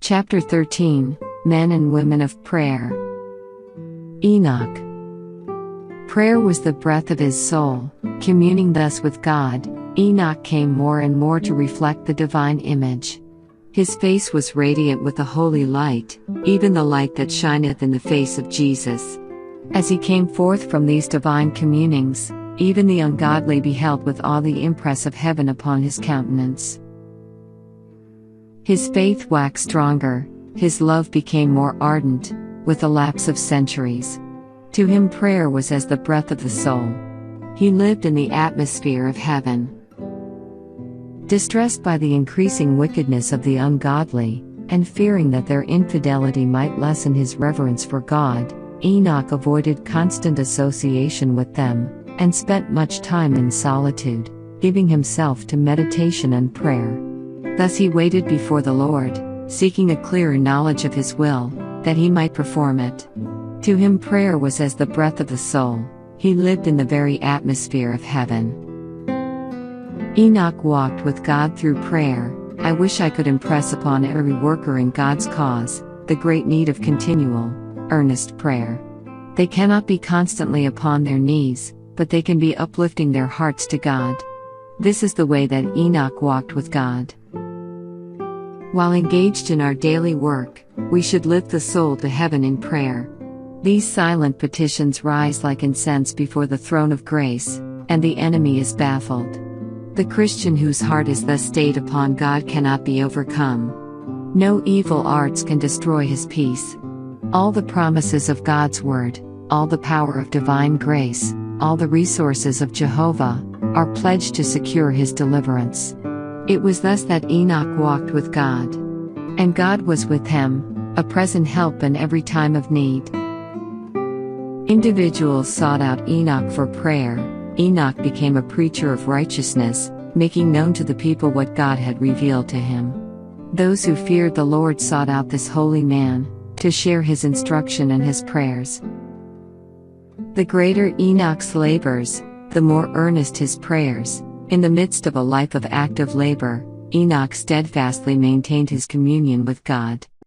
Chapter 13, Men and Women of Prayer. Enoch. Prayer was the breath of his soul. Communing thus with God, Enoch came more and more to reflect the divine image. His face was radiant with a holy light, even the light that shineth in the face of Jesus. As he came forth from these divine communings, even the ungodly beheld with awe the impress of heaven upon his countenance. His faith waxed stronger, his love became more ardent, with the lapse of centuries. To him prayer was as the breath of the soul. He lived in the atmosphere of heaven. Distressed by the increasing wickedness of the ungodly, and fearing that their infidelity might lessen his reverence for God, Enoch avoided constant association with them, and spent much time in solitude, giving himself to meditation and prayer. Thus he waited before the Lord, seeking a clearer knowledge of his will, that he might perform it. To him prayer was as the breath of the soul. He lived in the very atmosphere of heaven. Enoch walked with God through prayer. I wish I could impress upon every worker in God's cause the great need of continual, earnest prayer. They cannot be constantly upon their knees, but they can be uplifting their hearts to God. This is the way that Enoch walked with God. While engaged in our daily work, we should lift the soul to heaven in prayer. These silent petitions rise like incense before the throne of grace, and the enemy is baffled. The Christian whose heart is thus stayed upon God cannot be overcome. No evil arts can destroy his peace. All the promises of God's word, all the power of divine grace, all the resources of Jehovah, are pledged to secure his deliverance. It was thus that Enoch walked with God. And God was with him, a present help in every time of need. Individuals sought out Enoch for prayer. Enoch became a preacher of righteousness, making known to the people what God had revealed to him. Those who feared the Lord sought out this holy man, to share his instruction and his prayers. The greater Enoch's labors, the more earnest his prayers. In the midst of a life of active labor, Enoch steadfastly maintained his communion with God.